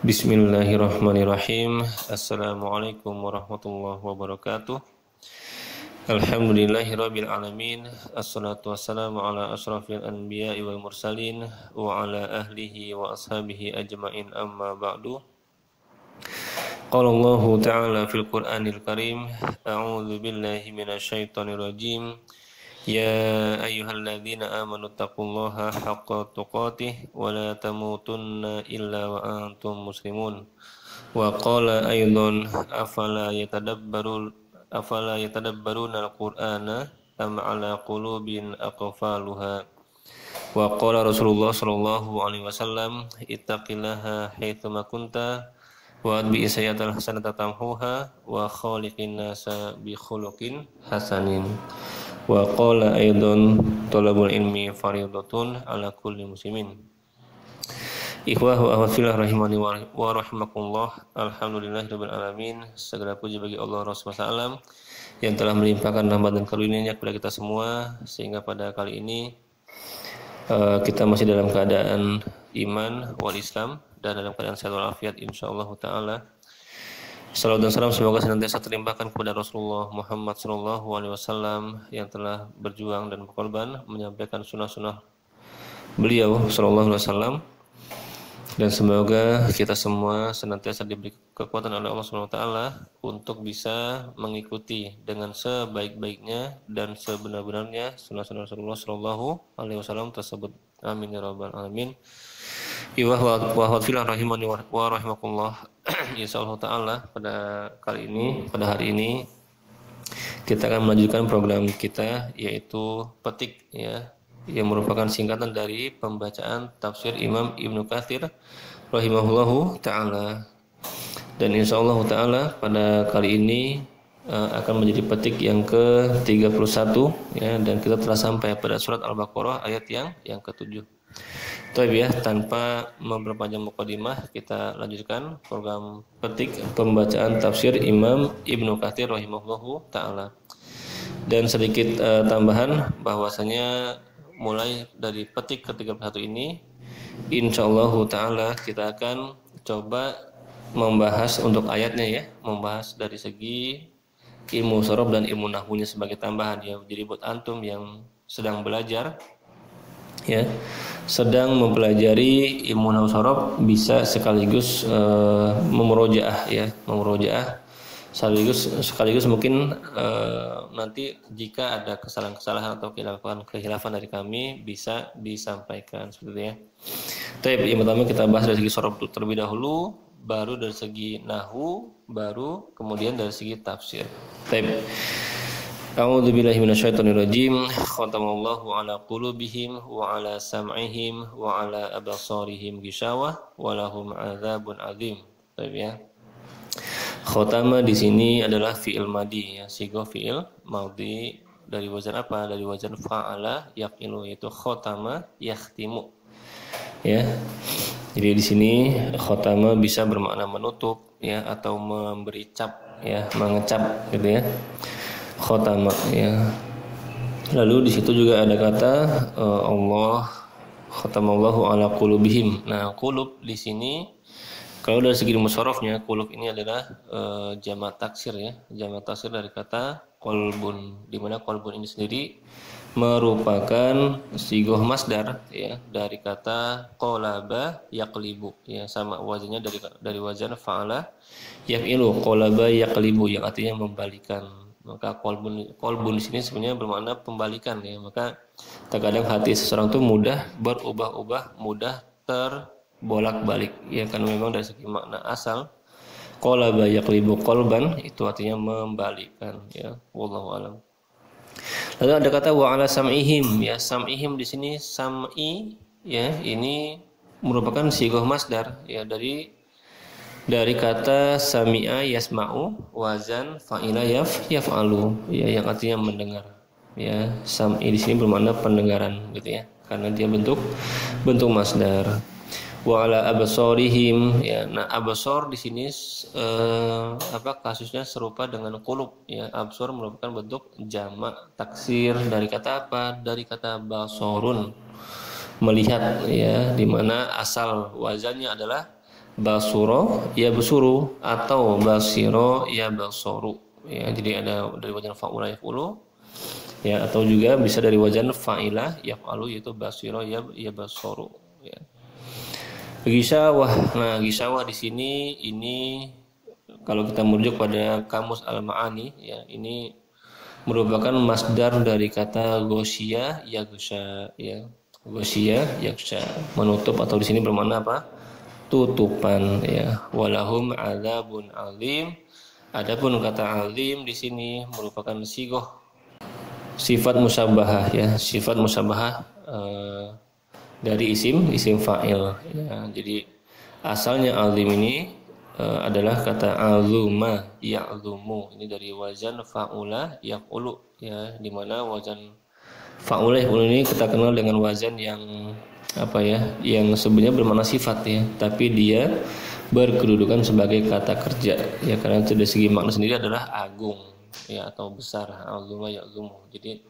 Bismillahirrahmanirrahim. Assalamualaikum warahmatullahi wabarakatuh. Alhamdulillahirabbil alamin. Assalatu wassalamu ala asyrafil anbiya'i wal mursalin wa ala ahlihi wa ashabihi ajmain, amma ba'du. Qala Allahu ta'ala fil Qur'anil Karim, a'udzu billahi minasyaitonir rajim. Ya ayyuhalladzina amanu taqullaha haqqa tuqatih wa la tamutunna illa wa antum muslimun. Wa qala aidan afala yatadabbaruna al-Qur'ana am ala qulubin aqfaluha. Wa qala Rasulullah sallallahu alaihi wasallam ittaqillaha haitsu ma kunta wa adbi sayyatal hasanata tamhuha wa khaliqin nasa bi khuluqin hasanin. Wa qala aidan talabul ilmi fardhatun ala kulli muslimin. Ikhwah wa akhwat fillah rahimani wa rahimakumullah. Alhamdulillahirabbil alamin. Segala puji bagi Allah Rasulullah SAW yang telah melimpahkan rahmat dan karunia-Nya kepada kita semua, sehingga pada kali ini kita masih dalam keadaan iman wal Islam dan dalam keadaan sehat walafiat insyaallah taala. Salawat dan salam semoga senantiasa terlimpahkan kepada Rasulullah Muhammad SAW yang telah berjuang dan berkorban menyampaikan sunnah-sunnah beliau SAW, dan semoga kita semua senantiasa diberi kekuatan oleh Allah SWT untuk bisa mengikuti dengan sebaik-baiknya dan sebenar-benarnya sunnah-sunnah Rasulullah SAW tersebut. Amin ya rabbal alamin. Iwah wa filah rahimani wa rahimakumullah. Insyaallah taala pada hari ini kita akan melanjutkan program kita, yaitu petik, ya, yang merupakan singkatan dari pembacaan tafsir Imam Ibnu Katsir rahimahullahu taala. Dan insyaallah taala pada kali ini akan menjadi petik yang ke-31, ya, dan kita telah sampai pada surat Al-Baqarah ayat yang ke-7. Baik, ya, tanpa memperpanjang mukadimah, kita lanjutkan program petik pembacaan tafsir Imam Ibnu Katsir rahimahullahu taala. Dan sedikit tambahan bahwasanya mulai dari petik ke-31 ini insyaallah taala kita akan coba membahas untuk ayatnya, ya, membahas dari segi ilmu sorof dan ilmu nahwunya sebagai tambahan, ya. Jadi buat antum yang sedang belajar, ya, sedang mempelajari ilmu nahwu sorof, bisa sekaligus memurojaah, ya, memurojaah sekaligus mungkin nanti jika ada kesalahan-kesalahan atau kehilafan dari kami bisa disampaikan seperti itu, ya. Baik, yang pertama kita bahas dari segi sorof terlebih dahulu, baru dari segi nahwu, baru kemudian dari segi tafsir. Baik. A'udzu billahi minasyaitonir rajim. Khatamallahu ala qulubihim wa ala sam'ihim wa ala absarihim ghishawah wa lahum adzabun adzim. Baik, ya. Khatama di sini adalah fi'il madi, ya, sighah fi'il madhi dari wazan apa? Dari wazan fa'ala yaqilu, yaitu khatama yakhtimu. Ya. Jadi di sini khatama bisa bermakna menutup, ya, atau memberi cap, ya, mengecap gitu, ya. Khatama, ya. Lalu di situ juga ada kata Allah khatamallahu ala qulubihim. Nah, qulub di sini kalau dari segi musharrafnya, qulub ini adalah jamak taksir, ya. Jamak taksir dari kata qalbun, di mana qalbun ini sendiri merupakan sighah masdar, ya, dari kata qalaba yaqlibu, ya, sama wazannya dari wazan fa'ala yaf'ilu, qalaba yaqlibu, yang artinya membalikan. Maka qalbun di sini sebenarnya bermakna pembalikan, ya. Maka terkadang hati seseorang itu mudah berubah-ubah, mudah terbolak-balik, ya, karena memang dari segi makna asal qalaba yaqlibu qalban itu artinya membalikan, ya. Wallahu alam. Lalu ada kata wa ala sam'ihim, ya. Sam'ihim di sini sam'i, ya, ini merupakan sighah masdar, ya, dari kata sami'a yasma'u wazan fa'ila yaf'alu, ya, yang artinya mendengar, ya. Sam'i di sini bermakna pendengaran, gitu, ya, karena dia bentuk masdar. Wa ala absarihim, ya. Nah, absar di sini kasusnya serupa dengan qulub, ya. Absar merupakan bentuk jamak taksir dari kata apa? Dari kata basarun, melihat, ya, di mana asal wazannya adalah basuro ya basuru atau basiro ya basoru ya. Jadi ada dari wajan fa'ula yaf'ulu ya, atau juga bisa dari wajan fa'ilah yaf'alu yaitu basiro ya basoru ya. Gisawah. Nah, gisawah di sini ini kalau kita merujuk pada kamus al-ma'ani ya, ini merupakan masdar dari kata gosya yagsha ya. Gosya yagsha, menutup atau di sini bermakna apa? Tutupan ya. Walahum adzabun azim. Adapun kata azim di sini merupakan sigoh sifat musyabahah ya, sifat musyabahah dari isim fa'il ya. Jadi asalnya azim ini adalah kata azuma ya'zumu, ini dari wazan fa'ula yaf'ulu ya, di mana wazan fa'ula yaf'ulu ini kita kenal dengan wazan yang apa ya, yang sebenarnya bermakna sifat ya, tapi dia berkedudukan sebagai kata kerja ya, karena dari segi makna sendiri adalah agung ya atau besar, azuma ya'zumu. Jadi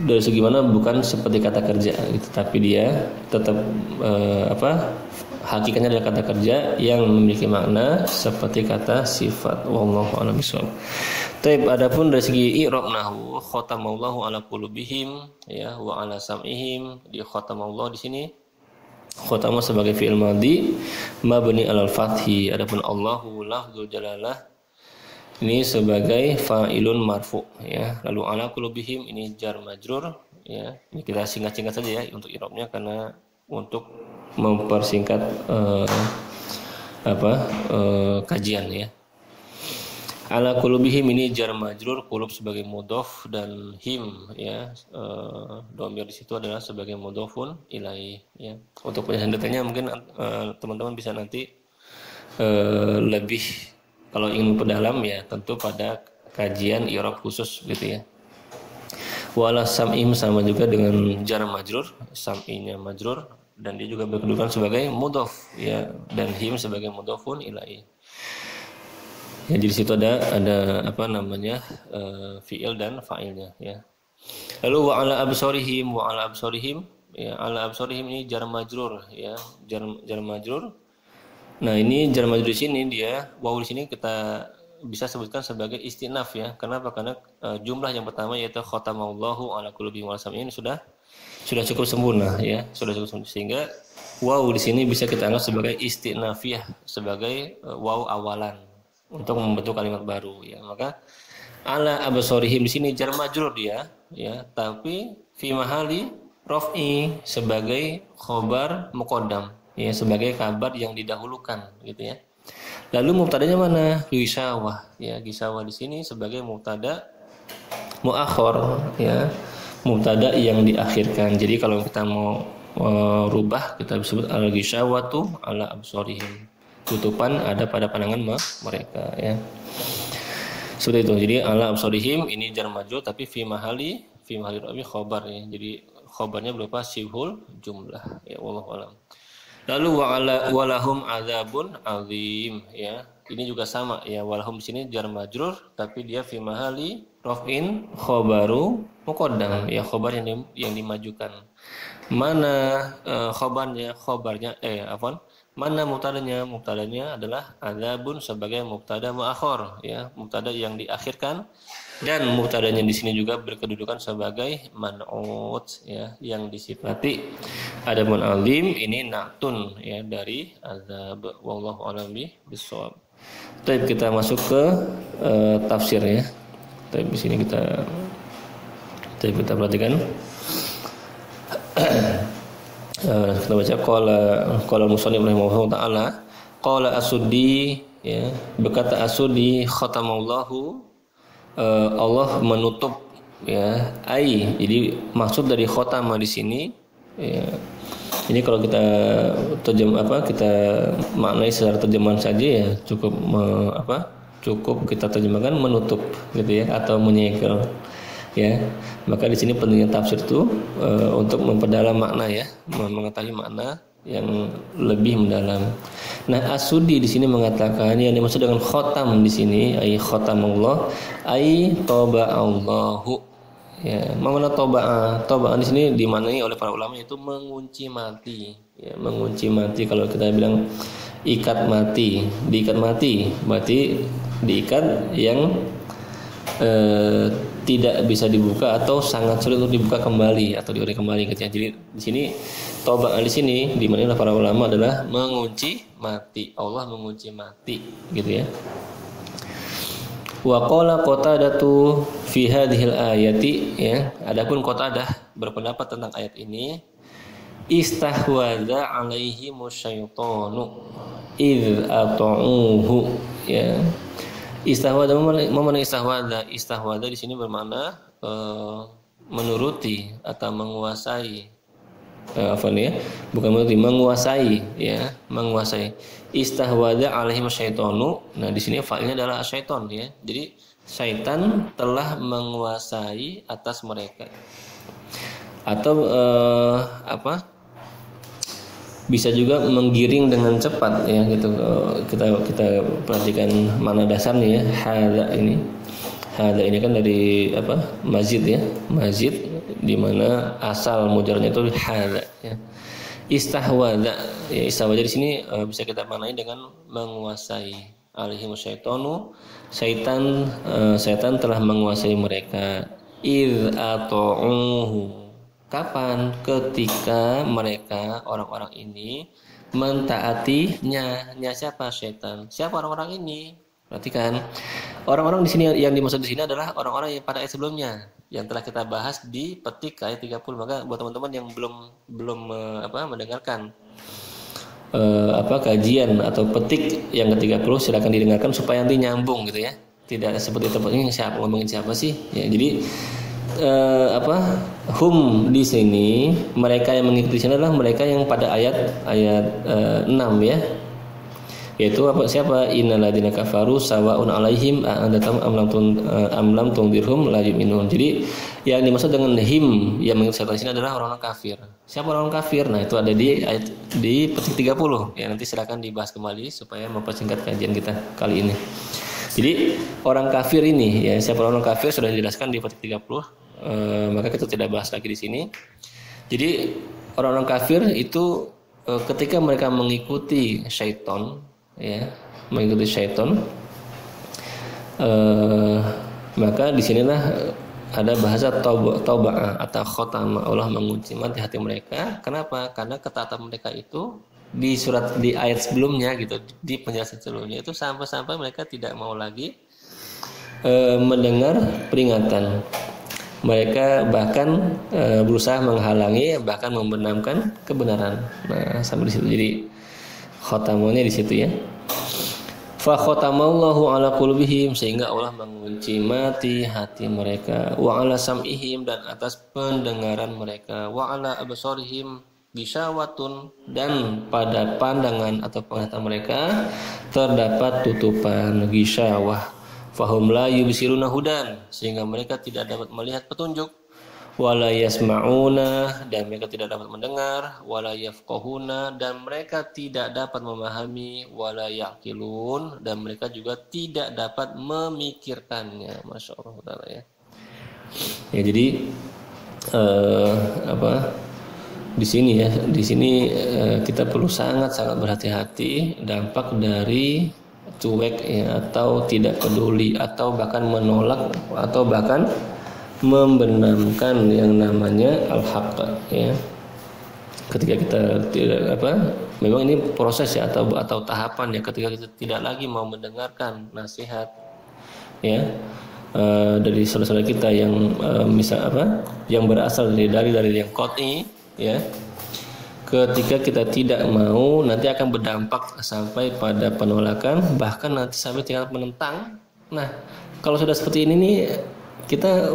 dari segi mana bukan seperti kata kerja gitu, tapi dia tetap hakikatnya adalah kata kerja yang memiliki makna seperti kata sifat. Wallahu a'lam bishawab. Taib, adapun dari segi i'rab nahwu, khatamallahu ala qulubihim ya wa ala sam'ihim. Di khatamallahu di sini khatama sebagai fi'il madhi mabni alal fathi. Adapun Allahu lafzul jalalah ini sebagai fa'ilun marfu ya. Lalu ala qulubihim ini jar majrur ya. Ini kita singkat-singkat saja ya untuk i'rabnya, karena untuk mempersingkat kajian ya. Ala qulubihim ini jar majrur, qulub sebagai mudhof dan him ya, dhamir di situ adalah sebagai mudhofun ilaih ya. Untuk penjelasan detailnya mungkin teman-teman bisa nanti lebih, kalau ingin memperdalam ya tentu pada kajian i'rab khusus gitu ya. Wala sam'im sama juga dengan jar majrur, sam'inya majrur dan dia juga berkedudukan sebagai mudhof ya, dan him sebagai mudhofun ilaih. Ya, jadi situ ada fi'il dan fa'ilnya ya. Lalu wa ala absarihim ya, ala absarihim ini jar majrur ya, jar majrur. Nah, ini jar majrur di sini dia waw di sini kita bisa sebutkan sebagai istinaf ya. Kenapa? Karena jumlah yang pertama yaitu khatamallahu ala qulubihim wa sam'ihim ini sudah cukup sempurna ya, sudah cukup sempurna, sehingga waw di sini bisa kita anggap sebagai istinafiyah, sebagai waw awalan untuk membentuk kalimat baru ya. Maka ala absarihim di sini jar majrur dia ya, tapi fi mahali raf'i sebagai khobar muqaddam ya, sebagai kabar yang didahulukan gitu ya. Lalu mubtadanya mana? Gisawah ya, gisawah di sini sebagai mubtada muakhir ya, mubtada yang diakhirkan. Jadi kalau kita mau rubah kita sebut al gisawatu ala absarihim, tutupan ada pada pandangan mereka ya. Seperti itu. Jadi ala absarihim ini jar majrur tapi fi mahali rabi khobar ya. Jadi khobarnya berupa sibhul jumlah ya, wallahu alam. Lalu walahum adzabun azim ya. Ini juga sama ya, walahum di sini jar majrur tapi dia fi mahali raf'in khobaru muqaddam ya, khobar yang dimajukan. Mana mana mubtadanya? Mubtadanya adalah adzabun sebagai mubtada muakhir ya, mubtada yang diakhirkan, dan mubtadanya di sini juga berkedudukan sebagai man'ut ya, yang disifati. Adapun alim ini na'tun ya dari adzab. Wallahu a'lam bishawab. Baik, kita masuk ke tafsir ya. Tapi di sini kita perhatikan. Kita baca qala musannif rahimahullahu taala, qala as-Suddi ya, berkata as-Suddi khatamallahu Allah menutup ya, jadi maksud dari khatama di sini ya, ini kalau kita kita maknai secara terjemahan saja ya cukup kita terjemahkan menutup gitu ya, atau menyegel ya. Maka di sini pentingnya tafsir itu untuk memperdalam makna ya, mengetahui makna yang lebih mendalam. Nah, As-Suddi di sini mengatakan yang dimaksud dengan khatam di sini ai khatamullah ai taba Allahu Ya, mana toba? Toba di sini dimaknai oleh para ulama itu mengunci mati. Ya, mengunci mati kalau kita bilang ikat mati, diikat mati, berarti diikat yang tidak bisa dibuka atau sangat sulit untuk dibuka kembali atau diurai kembali gitu ya. Jadi di sini toba di sini dimaknai oleh para ulama adalah mengunci mati. Allah mengunci mati gitu ya. Wa qala Qatadatu fi hadhil ayati ya. Adapun Qatadah berpendapat tentang ayat ini, istahwadza alaihi musyaitanu id ata'uhu ya. Istahwadza mana istahwadza? Istahwadza di sini bermakna menuruti atau menguasai. Apa nih ya? Bukan menuruti, menguasai ya, menguasai. Istahwadza alaihim syaitanu. Nah, di sini fa'ilnya adalah syaitan ya. Jadi syaitan telah menguasai atas mereka. Atau apa? Bisa juga menggiring dengan cepat ya gitu. Kita perhatikan mana dasarnya ya. Hadza ini kan dari apa? Mazid ya. Mazid di mana asal mujarnya itu hadza ya. Istahwadza ya, istahwadza di sini bisa kita maknai dengan menguasai. Alaihim syaitanu, syaitan telah menguasai mereka. Id ata'uhu. Kapan? Ketika mereka orang-orang ini mentaatinya. Siapa? Syaitan. Siapa orang-orang ini? Perhatikan. Orang-orang di sini yang dimaksud di sini adalah orang-orang yang pada ayat sebelumnya yang telah kita bahas di petik ayat 30. Maka buat teman-teman yang belum mendengarkan kajian atau petik yang ke-30 silakan didengarkan supaya nanti nyambung gitu ya. Tidak seperti tempat ini siapa ngomongin siapa sih? Ya, jadi hum di sini mereka yang mengikuti sini adalah mereka yang pada ayat 6 ya, yaitu siapa? Innalladzina kafaru sawaun alaihim a'andatum am lam tundirhum la yu'minun. Jadi yang dimaksud dengan him yang mengikuti sini adalah orang-orang kafir. Siapa orang kafir? Nah, itu ada di ayat di petik 30 ya, nanti silakan dibahas kembali supaya mempersingkat kajian kita kali ini. Jadi orang kafir ini ya, siapa orang kafir sudah dijelaskan di petik 30. Maka kita tidak bahas lagi di sini. Jadi orang-orang kafir itu ketika mereka mengikuti syaitan ya, mengikuti syaitan, maka disinilah ada bahasa taubah atau khotama, Allah mengunci mati hati mereka. Kenapa? Karena ketaatan mereka itu di ayat sebelumnya gitu, di penjelasan sebelumnya itu sampai mereka tidak mau lagi mendengar peringatan. Mereka bahkan berusaha menghalangi, bahkan membenamkan kebenaran. Nah, sampai di situ. Jadi khotamnya di situ ya. Fa khotamallahu ala qulubihim, sehingga Allah mengunci mati hati mereka. Wa ala sam'ihim, dan atas pendengaran mereka. Wa ala absarihim gisawatun, dan pada pandangan atau penglihatan mereka terdapat tutupan gisawah. Fahum la yubsiruna hudan, sehingga mereka tidak dapat melihat petunjuk. Wala yasma'una, dan mereka tidak dapat mendengar. Wala yafqahuna, dan mereka tidak dapat memahami. Wala yaqilun, dan mereka juga tidak dapat memikirkannya. Masya Allah Ta'ala ya. Ya, jadi di sini kita perlu sangat berhati-hati dampak dari cuek ya, atau tidak peduli, atau bahkan menolak, atau bahkan membenamkan yang namanya al-haq ya. Ketika kita tidak memang ini proses ya, atau tahapan ya, ketika kita tidak lagi mau mendengarkan nasihat ya dari saudara-saudara kita yang yang berasal dari yang qat'i ya. Ketika kita tidak mau, nanti akan berdampak sampai pada penolakan, bahkan nanti sampai tingkat menentang. Nah, kalau sudah seperti ini nih, kita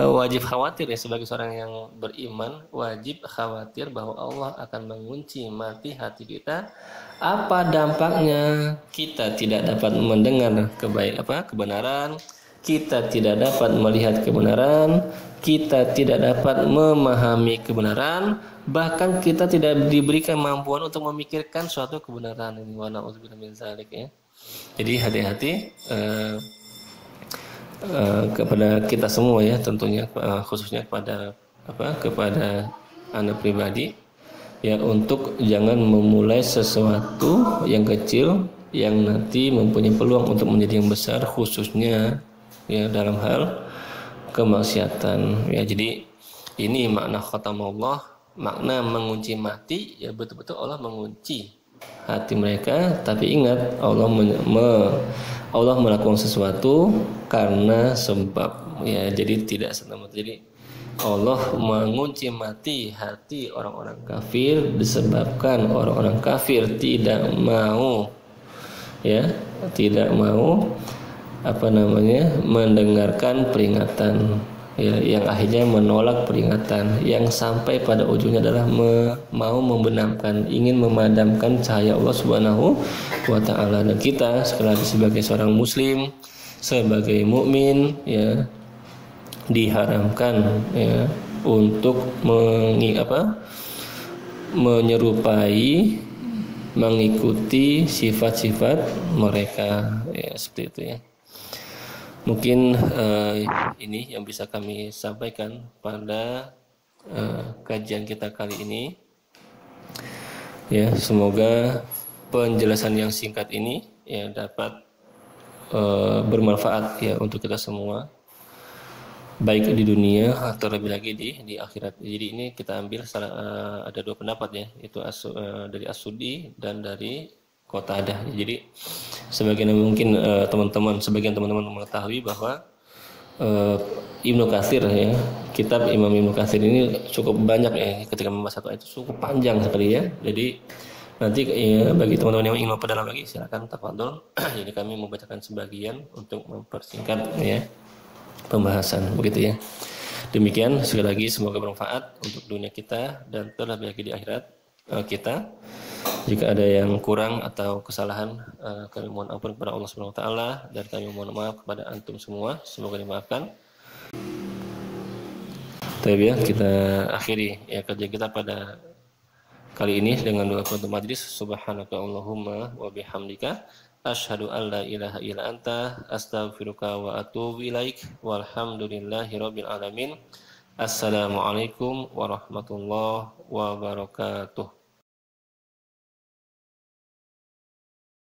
wajib khawatir ya, sebagai seorang yang beriman, wajib khawatir bahwa Allah akan mengunci mati hati kita. Apa dampaknya? Kita tidak dapat mendengar kebenaran, kita tidak dapat melihat kebenaran, kita tidak dapat memahami kebenaran, bahkan kita tidak diberi kemampuan untuk memikirkan suatu kebenaran. Ini wa na'udzubillah min dzalik ya. Jadi hati-hati kepada kita semua ya, tentunya khususnya kepada anak pribadi ya, untuk jangan memulai sesuatu yang kecil yang nanti mempunyai peluang untuk menjadi yang besar, khususnya ya dalam hal kemaksiatan ya. Jadi ini makna khatamullah, makna mengunci mati ya, betul-betul Allah mengunci hati mereka. Tapi ingat, Allah melakukan sesuatu karena sebab ya, jadi tidak serta-merta. Jadi Allah mengunci mati hati orang-orang kafir disebabkan orang-orang kafir tidak mau ya, tidak mau mendengarkan peringatan ya, yang akhirnya menolak peringatan, yang sampai pada ujungnya adalah mau membenamkan, ingin memadamkan cahaya Allah Subhanahu wa taala. Dan kita sekali lagi sebagai seorang muslim, sebagai mukmin ya, diharamkan ya untuk menyerupai, mengikuti sifat-sifat mereka ya, seperti itu ya. Mungkin ini yang bisa kami sampaikan pada kajian kita kali ini ya. Semoga penjelasan yang singkat ini ya dapat bermanfaat ya untuk kita semua, baik di dunia atau lebih lagi di akhirat. Jadi ini kita ambil ada dua pendapat ya, itu dari As-Suddi dan dari Qatadah. Jadi sebagian teman-teman mengetahui bahwa Ibnu Katsir ya, kitab Imam Ibnu Katsir ini cukup banyak ya, ketika membahas satu ayat itu cukup panjang sekali ya. Jadi nanti ya, bagi teman-teman yang ingin memperdalam lagi silakan tafadhol. Jadi kami membacakan sebagian untuk mempersingkat ya pembahasan, begitu ya. Demikian, sekali lagi semoga bermanfaat untuk dunia kita dan terlebih lagi di akhirat kita. Jika ada yang kurang atau kesalahan, kami mohon ampun kepada Allah Subhanahu wa taala, dan kami mohon maaf kepada antum semua, semoga dimaafkan. Tapi ya, kita akhiri ya kajian kita pada kali ini dengan doa penutup majlis. Subhanaka Allahumma wa bihamdika asyhadu an la ilaha illa anta astaghfiruka wa atubu ilaik. Walhamdulillahirabbil alamin. Assalamualaikum warahmatullahi wabarakatuh.